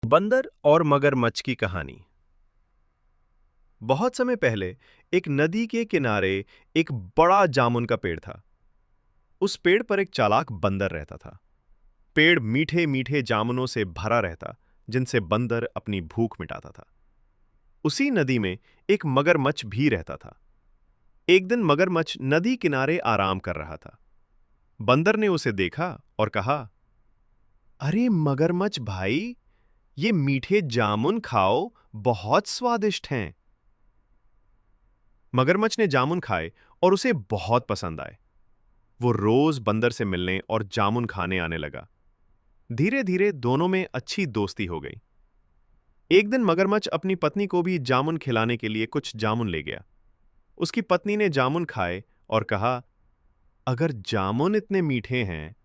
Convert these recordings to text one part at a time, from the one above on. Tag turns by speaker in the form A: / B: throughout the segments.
A: बंदर और मगरमच्छ की कहानी। बहुत समय पहले एक नदी के किनारे एक बड़ा जामुन का पेड़ था। उस पेड़ पर एक चालाक बंदर रहता था। पेड़ मीठे मीठे जामुनों से भरा रहता, जिनसे बंदर अपनी भूख मिटाता था। उसी नदी में एक मगरमच्छ भी रहता था। एक दिन मगरमच्छ नदी किनारे आराम कर रहा था। बंदर ने उसे देखा और कहा, अरे मगरमच्छ भाई, ये मीठे जामुन खाओ, बहुत स्वादिष्ट हैं। मगरमच्छ ने जामुन खाए और उसे बहुत पसंद आए। वो रोज बंदर से मिलने और जामुन खाने आने लगा। धीरे धीरे दोनों में अच्छी दोस्ती हो गई। एक दिन मगरमच्छ अपनी पत्नी को भी जामुन खिलाने के लिए कुछ जामुन ले गया। उसकी पत्नी ने जामुन खाए और कहा, अगर जामुन इतने मीठे हैं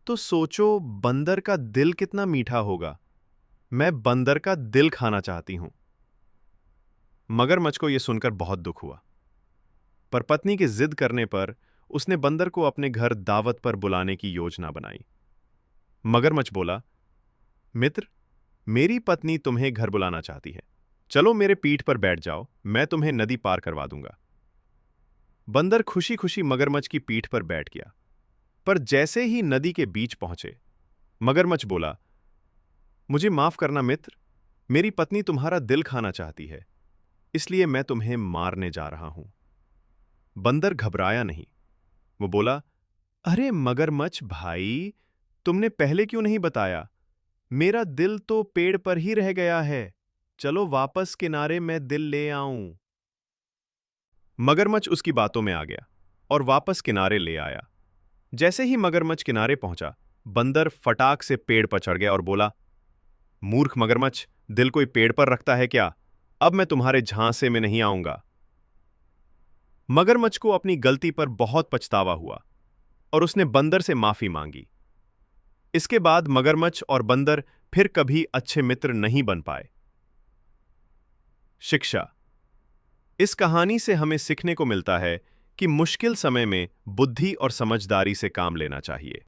A: तो सोचो बंदर का दिल कितना मीठा होगा। मैं बंदर का दिल खाना चाहती हूं। मगरमच्छ को यह सुनकर बहुत दुख हुआ, पर पत्नी की जिद करने पर उसने बंदर को अपने घर दावत पर बुलाने की योजना बनाई। मगरमच्छ बोला, मित्र, मेरी पत्नी तुम्हें घर बुलाना चाहती है। चलो मेरे पीठ पर बैठ जाओ, मैं तुम्हें नदी पार करवा दूंगा। बंदर खुशी खुशी मगरमच्छ की पीठ पर बैठ गया। पर जैसे ही नदी के बीच पहुंचे, मगरमच्छ बोला, मुझे माफ करना मित्र, मेरी पत्नी तुम्हारा दिल खाना चाहती है, इसलिए मैं तुम्हें मारने जा रहा हूं। बंदर घबराया नहीं। वो बोला, अरे मगरमच्छ भाई, तुमने पहले क्यों नहीं बताया? मेरा दिल तो पेड़ पर ही रह गया है। चलो वापस किनारे मैं दिल ले आऊं। मगरमच्छ उसकी बातों में आ गया और वापस किनारे ले आया। जैसे ही मगरमच्छ किनारे पहुंचा, बंदर फटाक से पेड़ पर चढ़ गया और बोला, मूर्ख मगरमच्छ, दिल कोई पेड़ पर रखता है क्या? अब मैं तुम्हारे झांसे में नहीं आऊंगा। मगरमच्छ को अपनी गलती पर बहुत पछतावा हुआ और उसने बंदर से माफी मांगी। इसके बाद मगरमच्छ और बंदर फिर कभी अच्छे मित्र नहीं बन पाए। शिक्षा। इस कहानी से हमें सीखने को मिलता है कि मुश्किल समय में बुद्धि और समझदारी से काम लेना चाहिए।